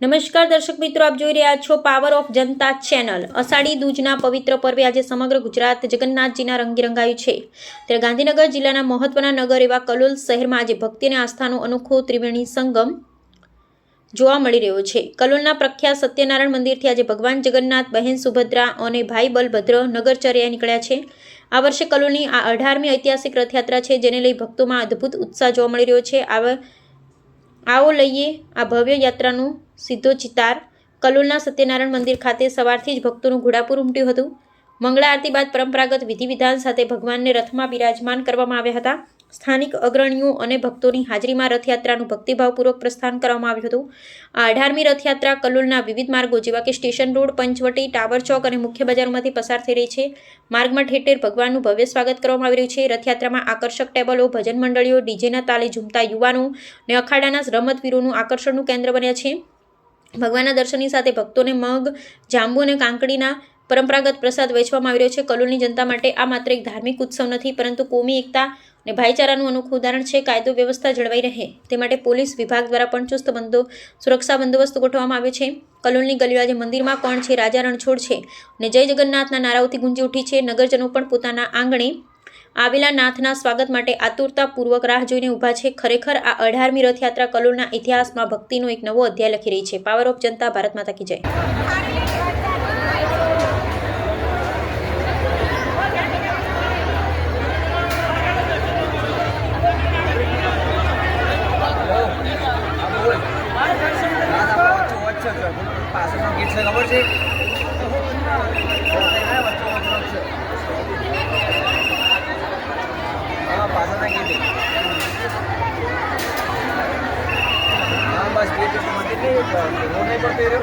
નમસ્કાર દર્શક મિત્રો, આપ જોઈ રહ્યા છો પાવર ઓફ જનતા ચેનલ। અષાઢી દૂજના પવિત્ર પર્વે આજે સમગ્ર ગુજરાત જગન્નાથજીના રંગે રંગાયું છે। ત્યારે ગાંધીનગર જિલ્લાના મહત્વના નગર એવા કલોલ શહેરમાં આજે ભક્તિ અને આસ્થાનો અનોખો ત્રિવેણી સંગમ જોવા મળી રહ્યો છે। કલોલના પ્રખ્યાત સત્યનારાયણ મંદિરથી આજે ભગવાન જગન્નાથ, બહેન સુભદ્રા અને ભાઈ બલભદ્ર નગરચર્યાએ નીકળ્યા છે। આ વર્ષે કલોલની આ 18મી ઐતિહાસિક રથયાત્રા છે, જેને લઈ ભક્તોમાં અદ્ભુત ઉત્સાહ જોવા મળી રહ્યો છે। આવો લઈએ આ ભવ્ય યાત્રાનું સીધો ચિતાર। કલોલના સત્યનારાયણ મંદિર ખાતે સવારથી જ ભક્તોનું ઘોડાપુર ઉમટ્યું હતું। મંગળા આરતી બાદ પરંપરાગત વિધિ વિધાન સાથે ભગવાનને રથમાં બિરાજમાન કરવામાં આવ્યા હતા। સ્થાનિક અગ્રણીઓ અને ભક્તોની હાજરીમાં રથયાત્રાનું ભક્તિભાવપૂર્વક પ્રસ્થાન કરવામાં આવ્યું હતું। આ 18મી રથયાત્રા કલોલના વિવિધ માર્ગો જેવા કે સ્ટેશન રોડ, પંચવટી, ટાવર ચોક અને મુખ્ય બજારોમાંથી પસાર થઈ રહી છે। માર્ગમાં ઠેર ઠેર ભગવાનનું ભવ્ય સ્વાગત કરવામાં આવી રહ્યું છે। રથયાત્રામાં આકર્ષક ટેબલો, ભજન મંડળીઓ, ડીજેના તાલે ઝૂમતા યુવાનો અને અખાડાના રમતવીરોનું આકર્ષણનું કેન્દ્ર બન્યા છે। ભગવાનના દર્શનની સાથે ભક્તોને મગ, જાંબુ અને કાંકડીના પરંપરાગત પ્રસાદ વહેંચવામાં આવી રહ્યો છે। કલોલની જનતા માટે આ માત્ર એક ધાર્મિક ઉત્સવ નથી, પરંતુ કોમી એકતા અને ભાઈચારાનું અનોખું ઉદાહરણ છે। કાયદો વ્યવસ્થા જળવાઈ રહે તે માટે પોલીસ વિભાગ દ્વારા પણ ચુસ્ત સુરક્ષા બંદોબસ્ત ગોઠવવામાં આવ્યો છે। કલોલની ગલીઓ આજે મંદિરમાં કોણ છે, રાજા રણછોડ છે અને જય જગન્નાથના નારાઓથી ગુંજી ઉઠી છે। નગરજનો પણ પોતાના આંગણે આવેલા નાથના સ્વાગત માટે આતુરતાપૂર્વક રાહ જોઈને ઊભા છે। ખરેખર આ 18મી રથયાત્રા કલોલના ઇતિહાસમાં ભક્તિનો એક નવો અધ્યાય લખી રહી છે। પાવર ઓફ જનતા, ભારત માતા કી જય। बस ये तो समझ नहीं वो नहीं पड़ते रहो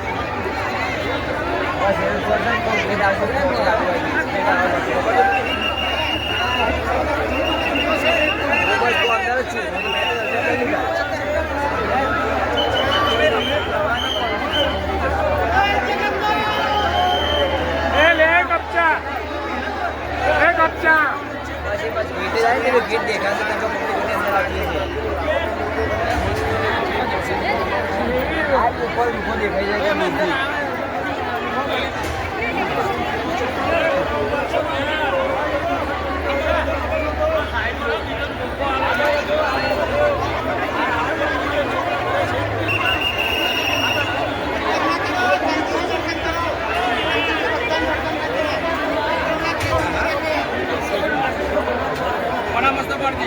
बस ये पर्सन को ले डाल सकते हो क्या बस को अंदर अच्छी वो तो मैंने नहीं कहा ए ले कच्चा बस ये बस गेट जाए मेरे गेट देखा तो तक पब्लिक के अंदर आती है आप ऊपर दिखाई जाएगा मूर्ति बड़ा मस्त पड़ती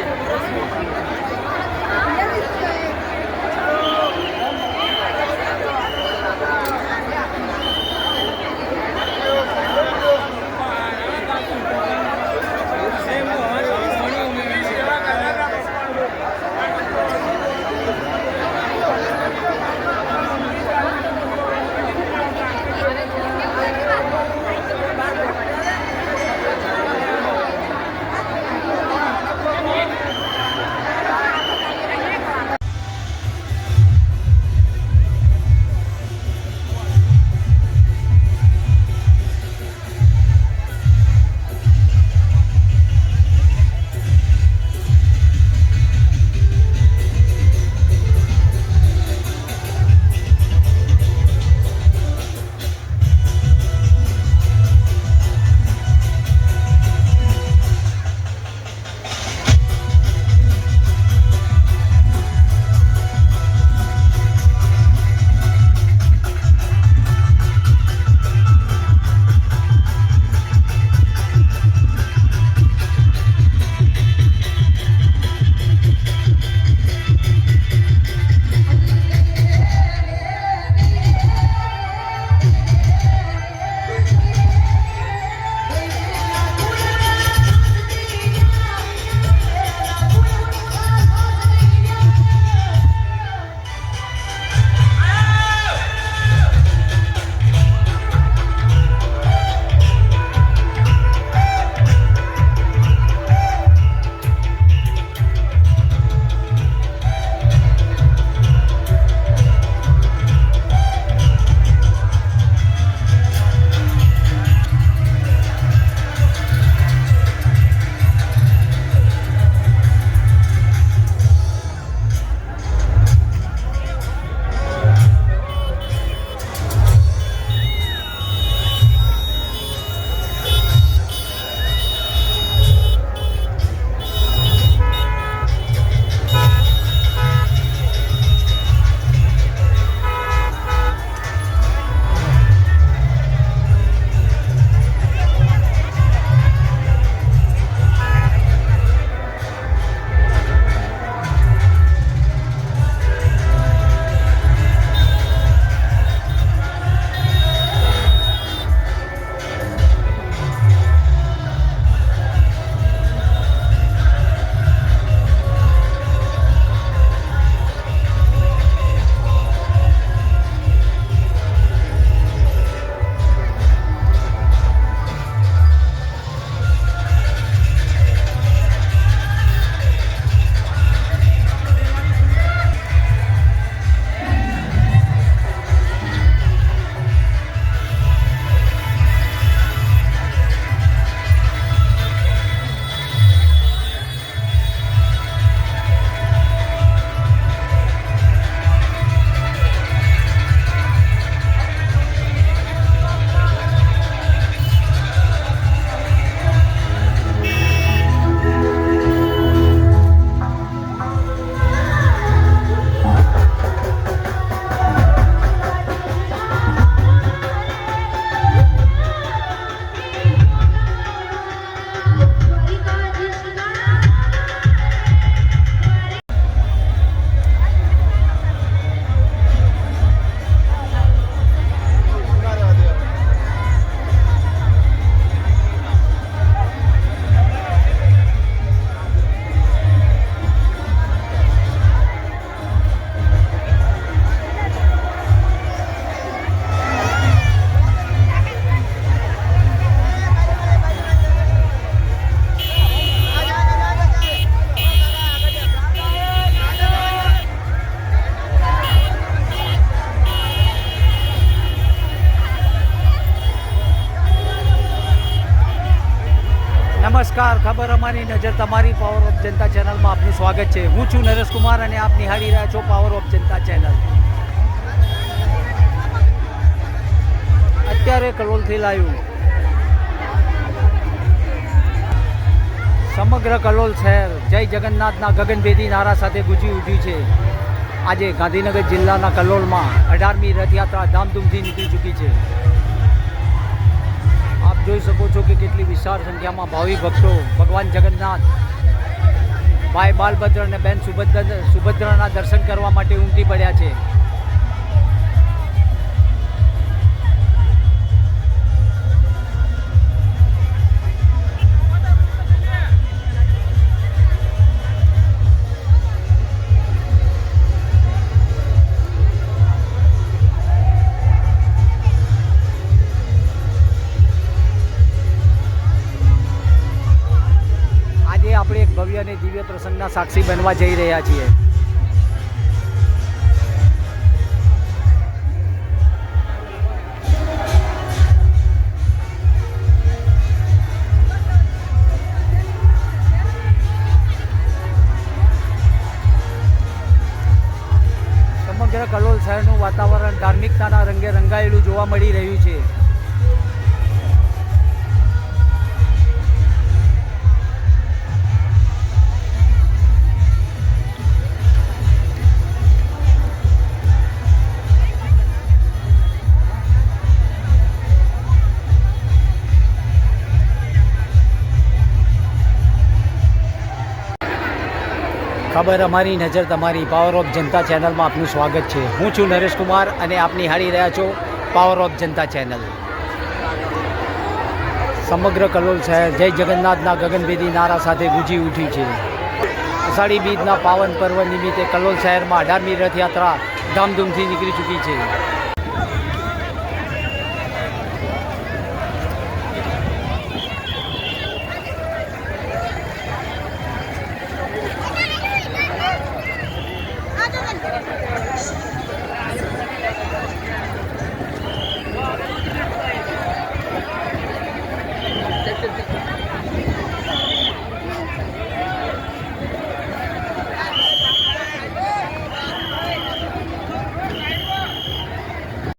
નમસ્કાર, ખબર અમારી નજર તમારી પાવર ઓફ જનતા ચેનલમાં આપનું સ્વાગત છે. હું છું નરેશ કુમાર અને આપ નિહાળી રહ્યા છો પાવર ઓફ જનતા ચેનલ. અત્યારે કલોલથી લાવ્યું સમગ્ર કલોલ શહેર જય જગન્નાથના ગગનભેદી નારા સાથે ગુંજી ઉઠ્યું છે. આજે ગાંધીનગર જિલ્લાના કલોલમાં 18મી રથયાત્રા ધામધૂમથી નીકળી ચૂકી છે. આપ જોઈ શકો છો કે કેટલી વિશાળ સંખ્યામાં ભાવિક ભક્તો ભગવાન જગન્નાથ, ભાઈ બાલભદ્ર અને બેન સુભદ્રાના દર્શન કરવા માટે ઉમટી પડ્યા છે. આપણે એક ભવ્ય અને દિવ્ય પ્રસંગના સાક્ષી બનવા જઈ રહ્યા છીએ. સમગ્ર કલોલ શહેરનું વાતાવરણ ધાર્મિકતાના રંગે રંગાયેલું જોવા મળી રહ્યું છે. ખબર અમારી નજર તમારી પાવર ઓફ જનતા ચેનલમાં આપનું સ્વાગત છે. હું છું નરેશ કુમાર અને આપ નિહાળી રહ્યા છો પાવર ઓફ જનતા ચેનલ. સમગ્ર કલોલ શહેર જય જગન્નાથના ગગનભેદી નારા સાથે ગુંજી ઉઠ્યું છે. અષાઢી બીજના પાવન પર્વ નિમિત્તે કલોલ શહેરમાં 18મી રથયાત્રા ધામધૂમથી નીકળી ચૂકી છે.